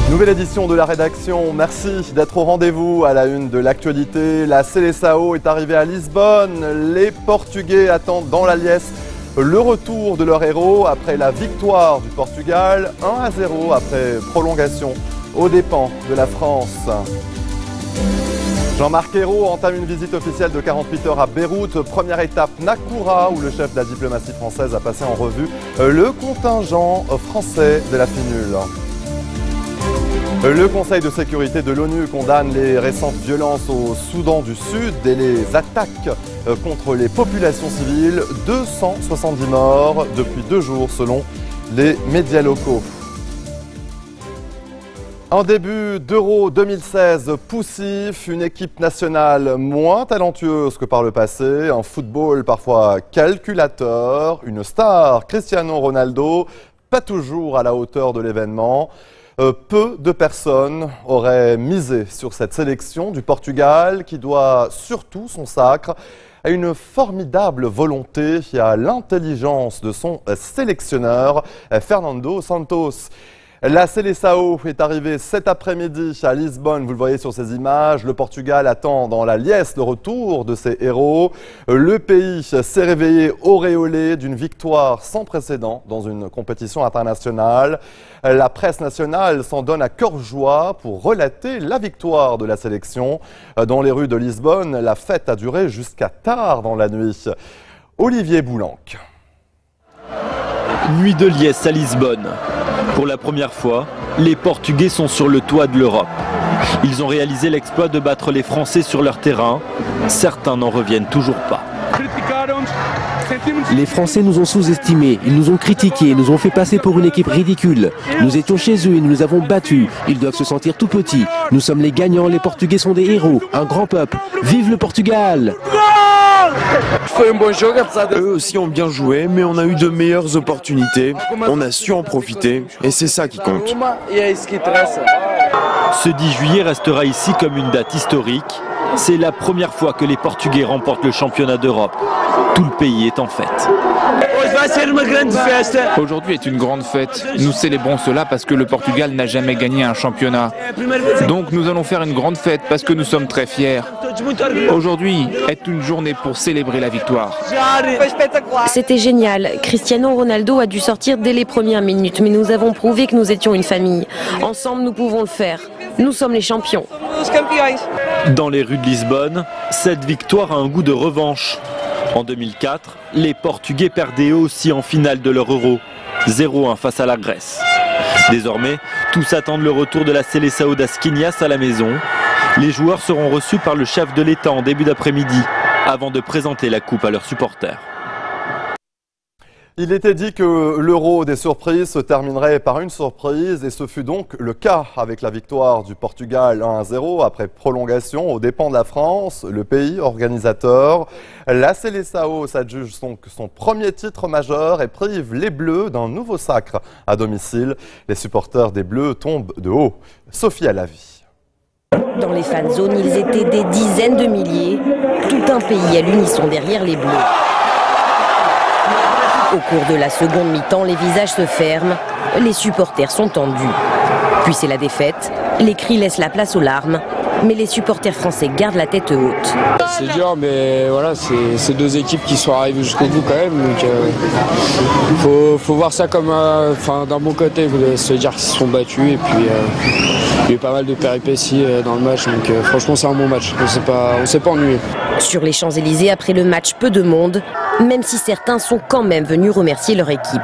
Nouvelle édition de la rédaction, merci d'être au rendez-vous à la une de l'actualité. La Seleção est arrivée à Lisbonne. Les Portugais attendent dans la liesse le retour de leur héros après la victoire du Portugal 1-0 après prolongation aux dépens de la France. Jean-Marc Ayrault entame une visite officielle de 48 heures à Beyrouth. Première étape, Nakoura, où le chef de la diplomatie française a passé en revue le contingent français de la FINUL. Le Conseil de sécurité de l'ONU condamne les récentes violences au Soudan du Sud et les attaques contre les populations civiles. 270 morts depuis 2 jours selon les médias locaux. En début d'Euro 2016, poussif, une équipe nationale moins talentueuse que par le passé, un football parfois calculateur, une star, Cristiano Ronaldo, pas toujours à la hauteur de l'événement. Peu de personnes auraient misé sur cette sélection du Portugal qui doit surtout son sacre à une formidable volonté et à l'intelligence de son sélectionneur Fernando Santos. La Seleção est arrivée cet après-midi à Lisbonne, vous le voyez sur ces images. Le Portugal attend dans la liesse le retour de ses héros. Le pays s'est réveillé auréolé d'une victoire sans précédent dans une compétition internationale. La presse nationale s'en donne à cœur joie pour relater la victoire de la sélection. Dans les rues de Lisbonne, la fête a duré jusqu'à tard dans la nuit. Olivier Boulanc. Nuit de liesse à Lisbonne. Pour la première fois, les Portugais sont sur le toit de l'Europe. Ils ont réalisé l'exploit de battre les Français sur leur terrain. Certains n'en reviennent toujours pas. Les Français nous ont sous-estimés, ils nous ont critiqués, nous ont fait passer pour une équipe ridicule. Nous étions chez eux et nous les avons battus. Ils doivent se sentir tout petits. Nous sommes les gagnants, les Portugais sont des héros, un grand peuple. Vive le Portugal! Eux aussi ont bien joué, mais on a eu de meilleures opportunités. On a su en profiter et c'est ça qui compte. Ce 10 juillet restera ici comme une date historique. C'est la première fois que les Portugais remportent le championnat d'Europe. Tout le pays est en fête. Aujourd'hui est une grande fête. Nous célébrons cela parce que le Portugal n'a jamais gagné un championnat. Donc nous allons faire une grande fête parce que nous sommes très fiers. Aujourd'hui est une journée pour célébrer la victoire. C'était génial. Cristiano Ronaldo a dû sortir dès les premières minutes, mais nous avons prouvé que nous étions une famille. Ensemble, nous pouvons le faire. Nous sommes les champions. Dans les rues de Lisbonne, cette victoire a un goût de revanche. En 2004, les Portugais perdaient eux aussi en finale de leur Euro, 0-1 face à la Grèce. Désormais, tous attendent le retour de la Seleção das Quinhas à la maison. Les joueurs seront reçus par le chef de l'État en début d'après-midi, avant de présenter la coupe à leurs supporters. Il était dit que l'Euro des surprises se terminerait par une surprise et ce fut donc le cas avec la victoire du Portugal 1-0 après prolongation aux dépens de la France, le pays organisateur. La Seleção s'adjuge donc son premier titre majeur et prive les Bleus d'un nouveau sacre à domicile. Les supporters des Bleus tombent de haut. Sophie Alavi. Dans les fan zones, ils étaient des dizaines de milliers. Tout un pays à l'unisson derrière les Bleus. Au cours de la seconde mi-temps, les visages se ferment, les supporters sont tendus. Puis c'est la défaite, les cris laissent la place aux larmes, mais les supporters français gardent la tête haute. C'est dur, mais voilà, c'est 2 équipes qui sont arrivées jusqu'au bout quand même. Donc faut voir ça comme d'un bon côté, se dire qu'ils se sont battus et puis il y a eu pas mal de péripéties dans le match. Donc franchement c'est un bon match, on s'est pas ennuyé. Sur les Champs-Élysées, après le match, peu de monde, même si certains sont quand même venus remercier leur équipe.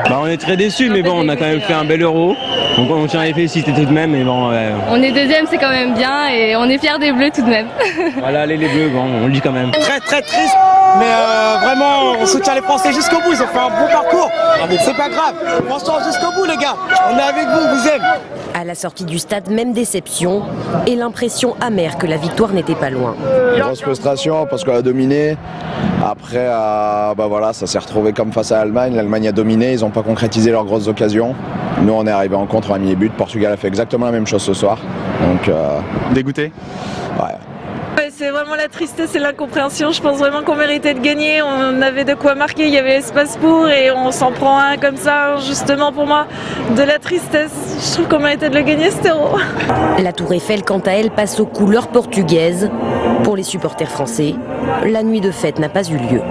On est très déçus, mais bon, on a quand même fait un bel Euro. Donc on tient à les féliciter tout de même. Mais bon, on est deuxième, c'est quand même bien et on est fiers des Bleus tout de même. Voilà, les Bleus, bon, on le dit quand même. Très très triste, mais vraiment, on soutient les Français jusqu'au bout. Ils ont fait un bon parcours. C'est pas grave. Franchement, jusqu'au bout, les gars. On est avec vous, on vous aime. À la sortie du stade, même déception et l'impression amère que la victoire n'était pas loin. Grosse frustration parce qu'on a dominé. Après, voilà, ça s'est retrouvé comme face à l'Allemagne. L'Allemagne a dominé, ils n'ont pas concrétisé leurs grosses occasions. Nous, on est arrivé en contre, on a mis les buts. Portugal a fait exactement la même chose ce soir. Donc, dégoûté? Ouais. c'est vraiment la tristesse et l'incompréhension. Je pense vraiment qu'on méritait de gagner. On avait de quoi marquer, il y avait espace pour et on s'en prend un comme ça, justement pour moi, de la tristesse. Je trouve qu'on méritait de le gagner, cet Euro. La Tour Eiffel, quant à elle, passe aux couleurs portugaises. Pour les supporters français, la nuit de fête n'a pas eu lieu.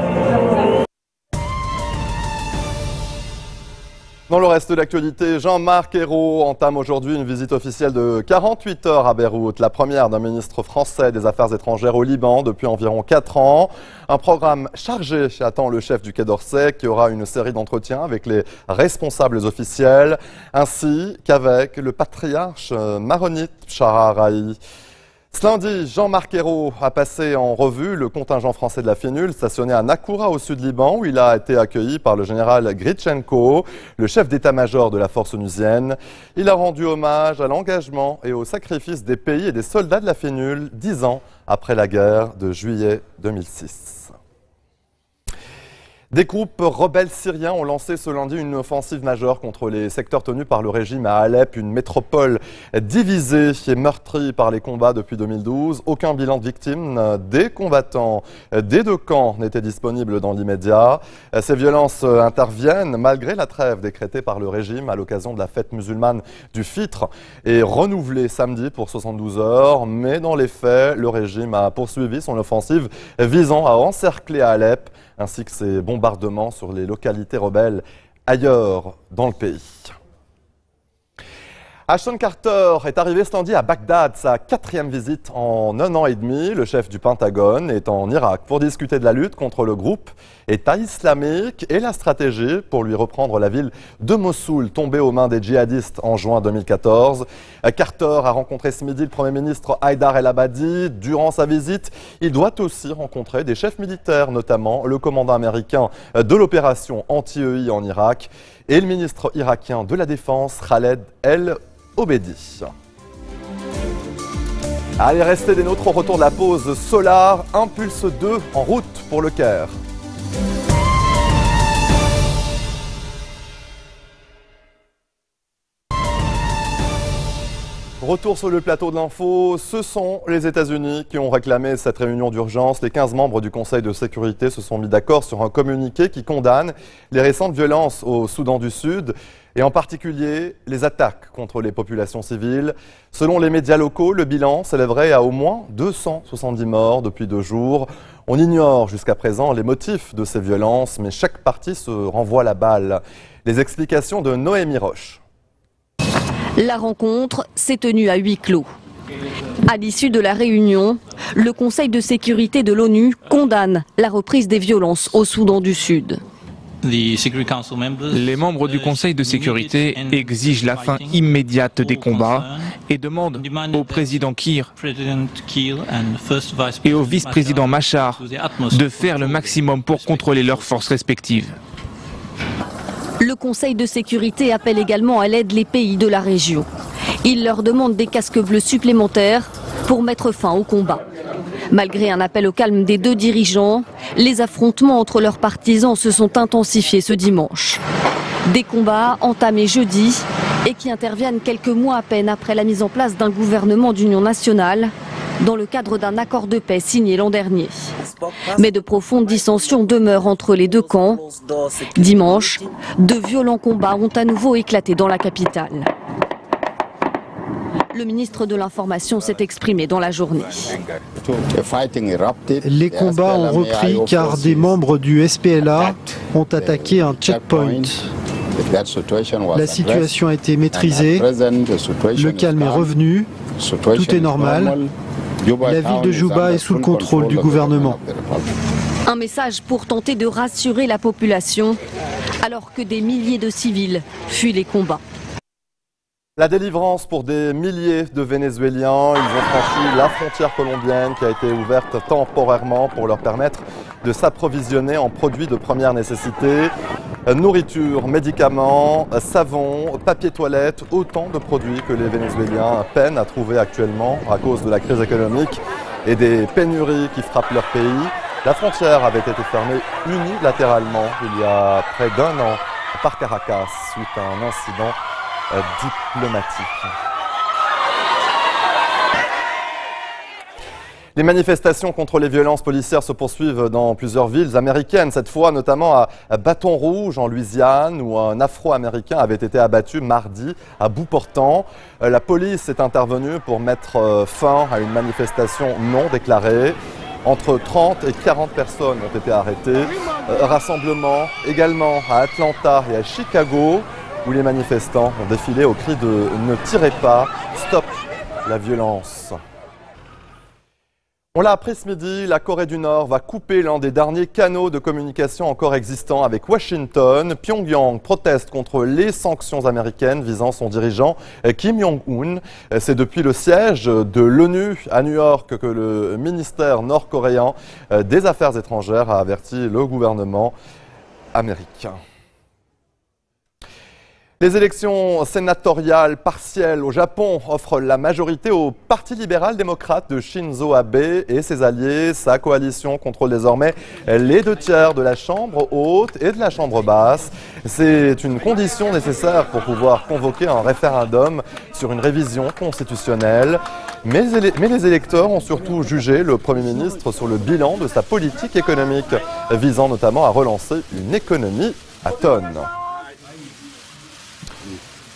Dans le reste de l'actualité, Jean-Marc Ayrault entame aujourd'hui une visite officielle de 48 heures à Beyrouth, la première d'un ministre français des Affaires étrangères au Liban depuis environ 4 ans. Un programme chargé attend le chef du Quai d'Orsay qui aura une série d'entretiens avec les responsables officiels ainsi qu'avec le patriarche maronite Shahar Rahi. Ce lundi, Jean-Marc Ayrault a passé en revue le contingent français de la FENUL stationné à Nakoura au sud Liban où il a été accueilli par le général Gritchenko, le chef d'état-major de la force onusienne. Il a rendu hommage à l'engagement et au sacrifice des pays et des soldats de la FENUL 10 ans après la guerre de juillet 2006. Des groupes rebelles syriens ont lancé ce lundi une offensive majeure contre les secteurs tenus par le régime à Alep, une métropole divisée et meurtrie par les combats depuis 2012. Aucun bilan de victimes des combattants des deux camps n'était disponible dans l'immédiat. Ces violences interviennent malgré la trêve décrétée par le régime à l'occasion de la fête musulmane du Fitr et renouvelée samedi pour 72 heures. Mais dans les faits, le régime a poursuivi son offensive visant à encercler Alep ainsi que ses bombardements sur les localités rebelles ailleurs dans le pays. Ashton Carter est arrivé ce lundi à Bagdad, sa 4e visite en 1 an et demi. Le chef du Pentagone est en Irak pour discuter de la lutte contre le groupe État islamique et la stratégie pour lui reprendre la ville de Mossoul, tombée aux mains des djihadistes en juin 2014. Carter a rencontré ce midi le Premier ministre Haïdar el-Abadi. Durant sa visite, il doit aussi rencontrer des chefs militaires, notamment le commandant américain de l'opération anti-EI en Irak et le ministre irakien de la Défense, Khaled El-Obedi. Allez, restez des nôtres au retour de la pause. Solar Impulse 2 en route pour le Caire. Retour sur le plateau de l'info, ce sont les États-Unis qui ont réclamé cette réunion d'urgence. Les 15 membres du Conseil de sécurité se sont mis d'accord sur un communiqué qui condamne les récentes violences au Soudan du Sud et en particulier les attaques contre les populations civiles. Selon les médias locaux, le bilan s'élèverait à au moins 270 morts depuis 2 jours. On ignore jusqu'à présent les motifs de ces violences, mais chaque partie se renvoie la balle. Les explications de Noémie Roche. La rencontre s'est tenue à huis clos. À l'issue de la réunion, le Conseil de sécurité de l'ONU condamne la reprise des violences au Soudan du Sud. Les membres du Conseil de sécurité exigent la fin immédiate des combats et demandent au président Kiir et au vice-président Machar de faire le maximum pour contrôler leurs forces respectives. Le Conseil de sécurité appelle également à l'aide les pays de la région. Il leur demande des casques bleus supplémentaires pour mettre fin au combat. Malgré un appel au calme des 2 dirigeants, les affrontements entre leurs partisans se sont intensifiés ce dimanche. Des combats entamés jeudi et qui interviennent quelques mois à peine après la mise en place d'un gouvernement d'union nationale dans le cadre d'un accord de paix signé l'an dernier. Mais de profondes dissensions demeurent entre les 2 camps. Dimanche, de violents combats ont à nouveau éclaté dans la capitale. Le ministre de l'Information s'est exprimé dans la journée. Les combats ont repris car des membres du SPLA ont attaqué un checkpoint. La situation a été maîtrisée, le calme est revenu, tout est normal. La ville de Juba est sous le contrôle du gouvernement. Un message pour tenter de rassurer la population alors que des milliers de civils fuient les combats. La délivrance pour des milliers de Vénézuéliens. Ils ont franchi la frontière colombienne qui a été ouverte temporairement pour leur permettre de s'approvisionner en produits de première nécessité. Nourriture, médicaments, savon, papier toilette, autant de produits que les Vénézuéliens peinent à trouver actuellement à cause de la crise économique et des pénuries qui frappent leur pays. La frontière avait été fermée unilatéralement il y a près d'1 an par Caracas suite à un incident diplomatique. Les manifestations contre les violences policières se poursuivent dans plusieurs villes américaines, cette fois notamment à Baton Rouge en Louisiane où un Afro-Américain avait été abattu mardi à bout portant. La police est intervenue pour mettre fin à une manifestation non déclarée. Entre 30 et 40 personnes ont été arrêtées. Rassemblement également à Atlanta et à Chicago où les manifestants ont défilé au cri de « Ne tirez pas, stop la violence ». On l'a appris ce midi, la Corée du Nord va couper l'un des derniers canaux de communication encore existants avec Washington. Pyongyang proteste contre les sanctions américaines visant son dirigeant Kim Jong-un. C'est depuis le siège de l'ONU à New York que le ministère nord-coréen des Affaires étrangères a averti le gouvernement américain. Les élections sénatoriales partielles au Japon offrent la majorité au Parti libéral-démocrate de Shinzo Abe et ses alliés. Sa coalition contrôle désormais les 2/3 de la Chambre haute et de la Chambre basse. C'est une condition nécessaire pour pouvoir convoquer un référendum sur une révision constitutionnelle. Mais les électeurs ont surtout jugé le Premier ministre sur le bilan de sa politique économique, visant notamment à relancer une économie à tonnes.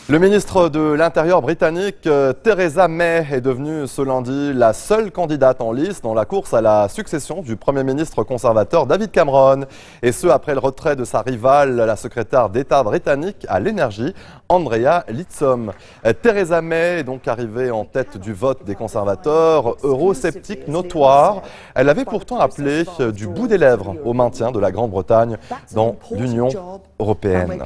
Le ministre de l'Intérieur britannique, Theresa May, est devenue ce lundi la seule candidate en lice dans la course à la succession du Premier ministre conservateur David Cameron. Et ce, après le retrait de sa rivale, la secrétaire d'État britannique à l'énergie, Andrea Leadsom. Theresa May est donc arrivée en tête du vote des conservateurs, eurosceptiques notoires. Elle avait pourtant appelé du bout des lèvres au maintien de la Grande-Bretagne dans l'Union européenne.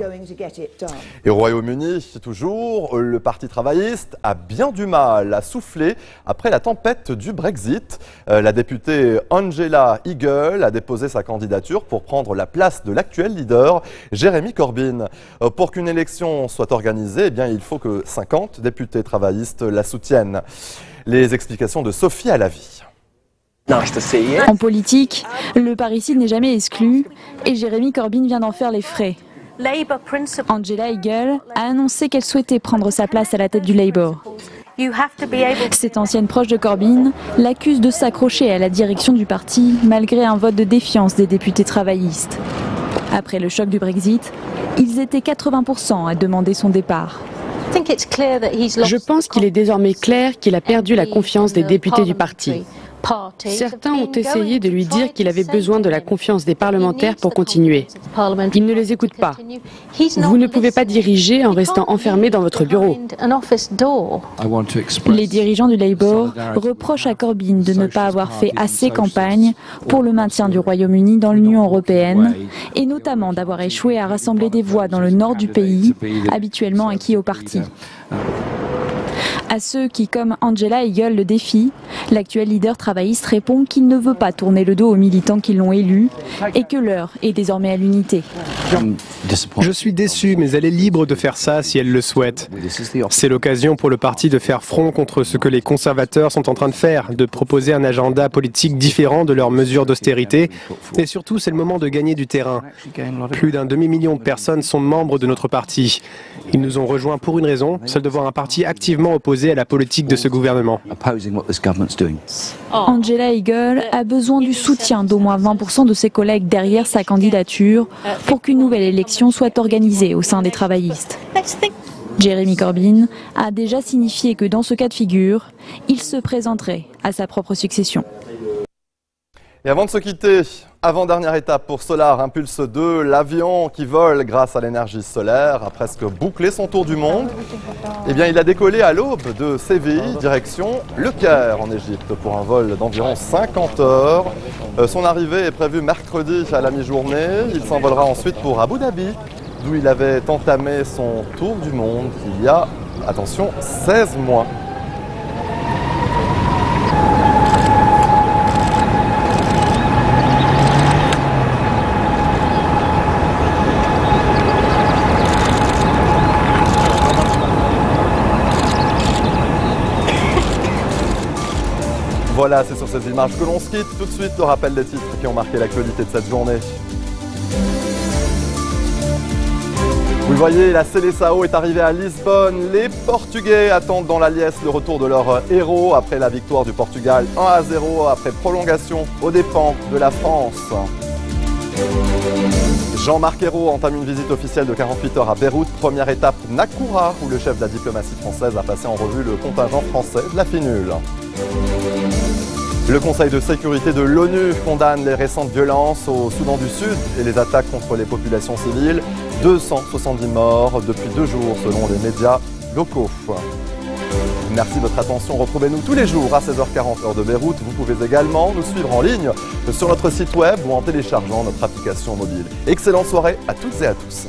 Et au Royaume-Uni, toujours, le Parti travailliste a bien du mal à souffler après la tempête du Brexit. La députée Angela Eagle a déposé sa candidature pour prendre la place de l'actuel leader, Jeremy Corbyn. Pour qu'une élection soit organisée, eh bien, il faut que 50 députés travaillistes la soutiennent. Les explications de Sophie Alavi. En politique, le parricide n'est jamais exclu et Jeremy Corbyn vient d'en faire les frais. Angela Eagle a annoncé qu'elle souhaitait prendre sa place à la tête du Labour. Cette ancienne proche de Corbyn l'accuse de s'accrocher à la direction du parti malgré un vote de défiance des députés travaillistes. Après le choc du Brexit, ils étaient 80% à demander son départ. Je pense qu'il est désormais clair qu'il a perdu la confiance des députés du parti. Certains ont essayé de lui dire qu'il avait besoin de la confiance des parlementaires pour continuer. Il ne les écoute pas. Vous ne pouvez pas diriger en restant enfermé dans votre bureau. Les dirigeants du Labour reprochent à Corbyn de ne pas avoir fait assez campagne pour le maintien du Royaume-Uni dans l'Union européenne et notamment d'avoir échoué à rassembler des voix dans le nord du pays, habituellement acquis au parti. À ceux qui, comme Angela Eagle, le défient, l'actuel leader travailliste répond qu'il ne veut pas tourner le dos aux militants qui l'ont élu et que l'heure est désormais à l'unité. Je suis déçu, mais elle est libre de faire ça si elle le souhaite. C'est l'occasion pour le parti de faire front contre ce que les conservateurs sont en train de faire, de proposer un agenda politique différent de leurs mesures d'austérité. Et surtout, c'est le moment de gagner du terrain. Plus d'un demi-million de personnes sont membres de notre parti. Ils nous ont rejoints pour une raison, celle de voir un parti activement opposé à la politique de ce gouvernement. Angela Eagle a besoin du soutien d'au moins 20% de ses collègues derrière sa candidature pour qu'une nouvelle élection soit organisée au sein des travaillistes. Jeremy Corbyn a déjà signifié que dans ce cas de figure, il se présenterait à sa propre succession. Et avant de se quitter, avant-dernière étape pour Solar Impulse 2, l'avion qui vole grâce à l'énergie solaire a presque bouclé son tour du monde. Eh bien, il a décollé à l'aube de Séville, direction Le Caire en Égypte pour un vol d'environ 50 heures. Son arrivée est prévue mercredi à la mi-journée. Il s'envolera ensuite pour Abu Dhabi, d'où il avait entamé son tour du monde il y a, attention, 16 mois. Voilà, c'est sur cette image que l'on se quitte. Tout de suite, le rappel des titres qui ont marqué l'actualité de cette journée. Vous le voyez, la Seleção est arrivée à Lisbonne. Les Portugais attendent dans la liesse le retour de leur héros après la victoire du Portugal 1-0 après prolongation aux dépens de la France. Jean-Marc Ayrault entame une visite officielle de 48 heures à Beyrouth. Première étape, Nakoura, où le chef de la diplomatie française a passé en revue le contingent français de la FINUL. Le Conseil de sécurité de l'ONU condamne les récentes violences au Soudan du Sud et les attaques contre les populations civiles. 270 morts depuis 2 jours selon les médias locaux. Merci de votre attention. Retrouvez-nous tous les jours à 16h40 heure de Beyrouth. Vous pouvez également nous suivre en ligne sur notre site web ou en téléchargeant notre application mobile. Excellente soirée à toutes et à tous.